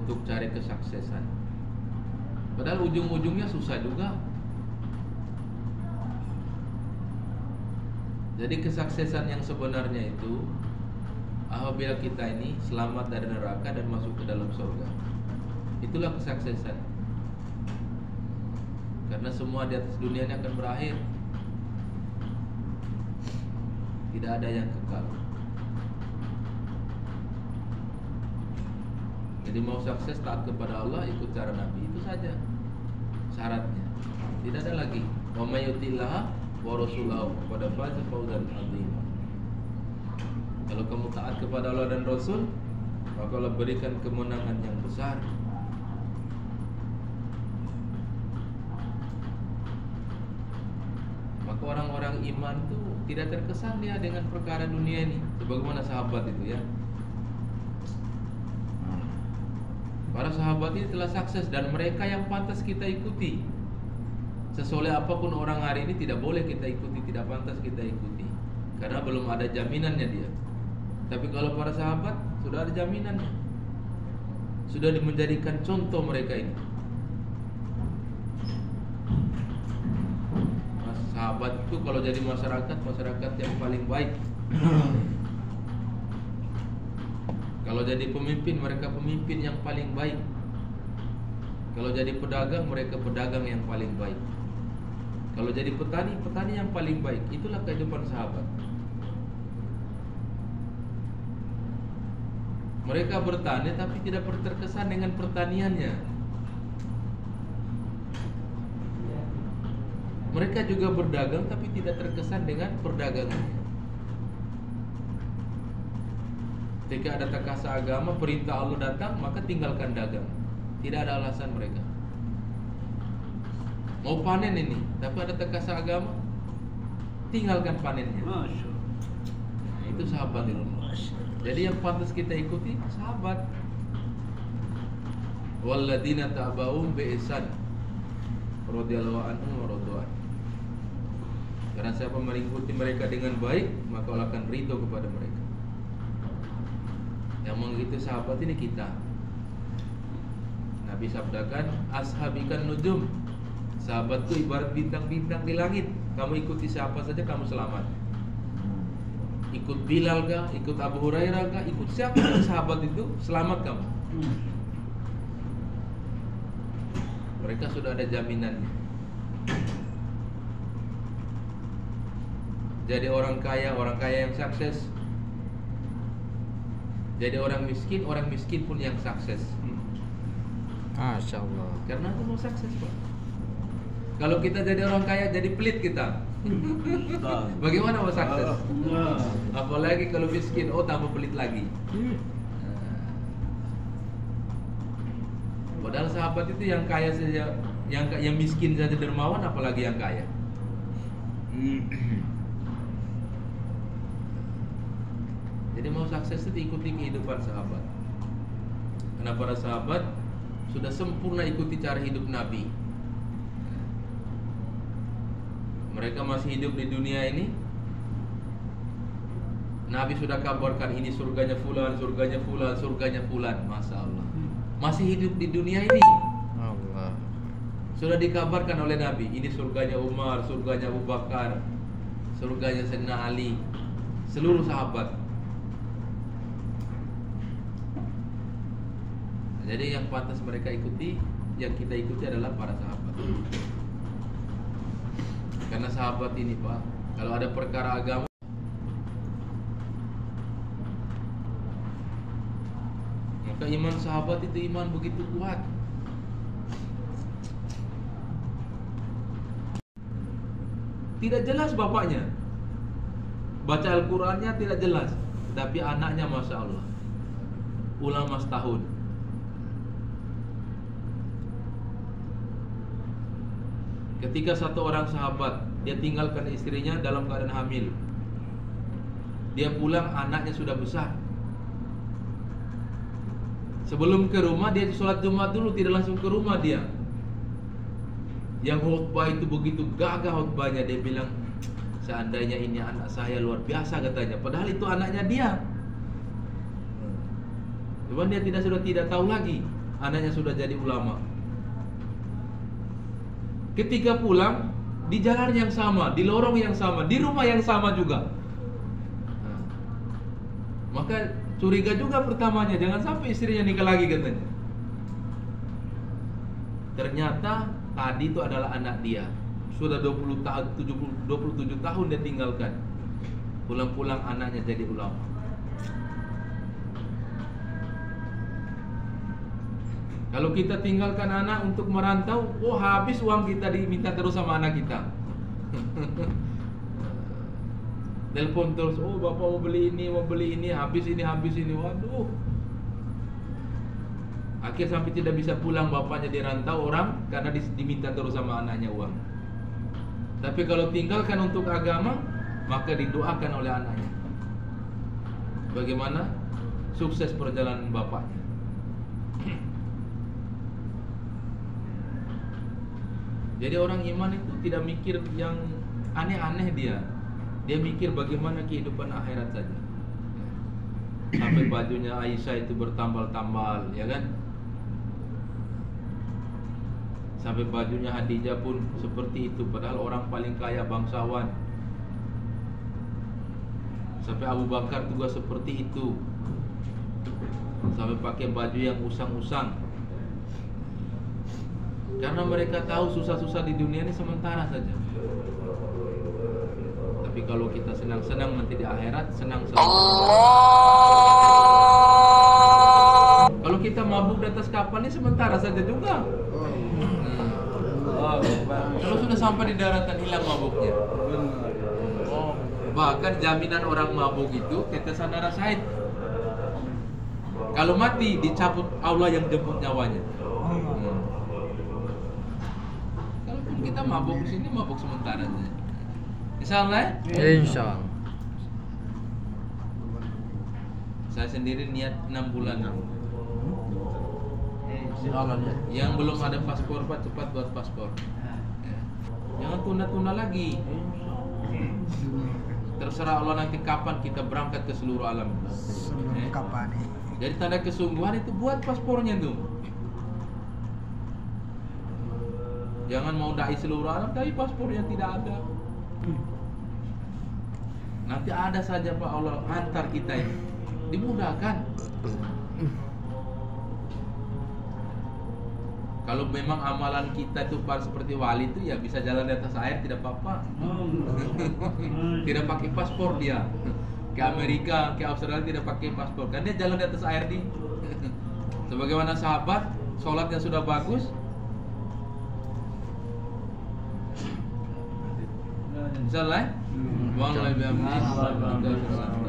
untuk cari kesuksesan. Padahal ujung-ujungnya susah juga. Jadi kesuksesan yang sebenarnya itu apabila kita ini selamat dari neraka dan masuk ke dalam surga. Itulah kesuksesan. Karena semua di atas dunia ini akan berakhir. Tidak ada yang kekal. Jadi mau sukses taat kepada Allah, ikut cara Nabi, itu saja syaratnya. Tidak ada lagi. Wa may yuti'illah wa rasulahu faqad faza fawzan 'azima. Kalau kamu taat kepada Allah dan Rasul, maka Allah berikan kemenangan yang besar. Maka orang-orang iman itu tidak terkesan dia dengan perkara dunia ini, sebagaimana sahabat itu ya. Para sahabat ini telah sukses dan mereka yang pantas kita ikuti. Sesoleh apapun orang hari ini tidak boleh kita ikuti, tidak pantas kita ikuti, karena belum ada jaminannya dia. Tapi kalau para sahabat sudah ada jaminannya, sudah menjadikan contoh mereka ini. Sahabat itu kalau jadi masyarakat yang paling baik. Kalau jadi pemimpin, mereka pemimpin yang paling baik. Kalau jadi pedagang, mereka pedagang yang paling baik. Kalau jadi petani, petani yang paling baik. Itulah kehidupan sahabat. Mereka bertani tapi tidak terkesan dengan pertaniannya. Mereka juga berdagang tapi tidak terkesan dengan perdagangannya. Ketika ada takasa agama, perintah Allah datang, maka tinggalkan dagang. Tidak ada alasan mereka. Mau panen ini, tapi ada takasa agama, tinggalkan panennya. Nah, itu sahabat itu. Jadi yang pantas kita ikuti sahabat. Walladzina tabauhum biihsan radhiyallahu anhum wa radwan. Karena siapa mengikuti mereka dengan baik, maka Allah akan ridho kepada mereka. Yang mengikuti sahabat ini kita. Nabi sabdakan, ashabikan nujum. Sahabat itu ibarat bintang-bintang di langit. Kamu ikuti siapa saja kamu selamat. Ikut Bilal kah, ikut Abu Hurairah kah, ikut siapa dari sahabat itu, selamat kamu. Mereka sudah ada jaminannya. Jadi orang kaya yang sukses. Jadi orang miskin pun yang sukses. Masya Allah. Karena itu mau sukses Pak. Kalau kita jadi orang kaya, jadi pelit kita. Bagaimana mau sukses? Apalagi kalau miskin, tambah pelit lagi. Padahal sahabat itu yang kaya saja, yang miskin saja dermawan, apalagi yang kaya. Jadi mau sukses itu ikuti kehidupan sahabat. Karena para sahabat sudah sempurna ikuti cara hidup Nabi. Mereka masih hidup di dunia ini. Nabi sudah kabarkan ini surganya fulan, surganya fulan, surganya fulan. Masya Allah. Masih hidup di dunia ini. Allah. Sudah dikabarkan oleh Nabi, ini surganya Umar, surganya Abu Bakar, surganya Sayyidina Ali, seluruh sahabat. Jadi yang pantas mereka ikuti, yang kita ikuti adalah para sahabat. Karena sahabat ini Pak, kalau ada perkara agama, maka iman sahabat itu iman begitu kuat. Tidak jelas bapaknya, baca Al-Qurannya tidak jelas, tapi anaknya Masya Allah ulama setahun. Ketika satu orang sahabat, dia tinggalkan istrinya dalam keadaan hamil. Dia pulang, anaknya sudah besar. Sebelum ke rumah, dia sholat Jumat dulu, tidak langsung ke rumah dia. Yang khutbah itu begitu gagah khutbahnya. Dia bilang, seandainya ini anak saya luar biasa katanya. Padahal itu anaknya dia. Cuman dia sudah tidak tahu lagi. anaknya sudah jadi ulama. Ketika pulang, di jalan yang sama, di lorong yang sama, di rumah yang sama juga. Nah, maka curiga juga pertamanya, jangan sampai istrinya nikah lagi katanya. Ternyata tadi itu adalah anak dia. Sudah 27 tahun dia tinggalkan. Pulang-pulang anaknya jadi ulama. Kalau kita tinggalkan anak untuk merantau, oh habis uang kita diminta terus sama anak kita. Telepon terus, oh bapak mau beli ini, habis ini. Waduh. Akhir sampai tidak bisa pulang, bapaknya dirantau orang karena diminta terus sama anaknya uang. Tapi kalau tinggalkan untuk agama, maka didoakan oleh anaknya. Bagaimana sukses perjalanan bapaknya. Jadi orang iman itu tidak mikir yang aneh-aneh dia. Dia mikir bagaimana kehidupan akhirat saja. Sampai bajunya Aisyah itu bertambal-tambal, ya kan? Sampai bajunya Khadijah pun seperti itu, padahal orang paling kaya bangsawan. Sampai Abu Bakar juga seperti itu. Sampai pakai baju yang usang-usang. Karena mereka tahu susah-susah di dunia ini sementara saja. Tapi kalau kita senang-senang nanti di akhirat, senang selalu. Kalau kita mabuk di atas kapal ini sementara saja juga. Kalau sudah sampai di daratan hilang mabuknya. Bahkan jaminan orang mabuk itu tetesan darah Said. Kalau mati dicabut Allah yang jemput nyawanya. Kalaupun kita mabuk di sini mabuk sementara saja. Insyaallah. Insyaallah. Saya sendiri niat 6 bulan. Yang belum ada paspor Pak, cepat buat paspor. Ya. Jangan tunda-tunda lagi. Terserah Allah nanti kapan kita berangkat ke seluruh alam. Kapan nih? Jadi tanda kesungguhan itu buat paspornya tuh. Jangan mau dai seluruh alam tapi paspornya tidak ada. Nanti ada saja Pak Allah antar kita ini. Dimudahkan. Kalau memang amalan kita itu seperti wali itu ya bisa jalan di atas air tidak apa-apa. Tidak pakai paspor dia. Ke Amerika, ke Australia tidak pakai paspor. Kan dia jalan di atas air di. Sebagaimana sahabat, sholatnya sudah bagus. Insyaallah. Wallahu a'lam.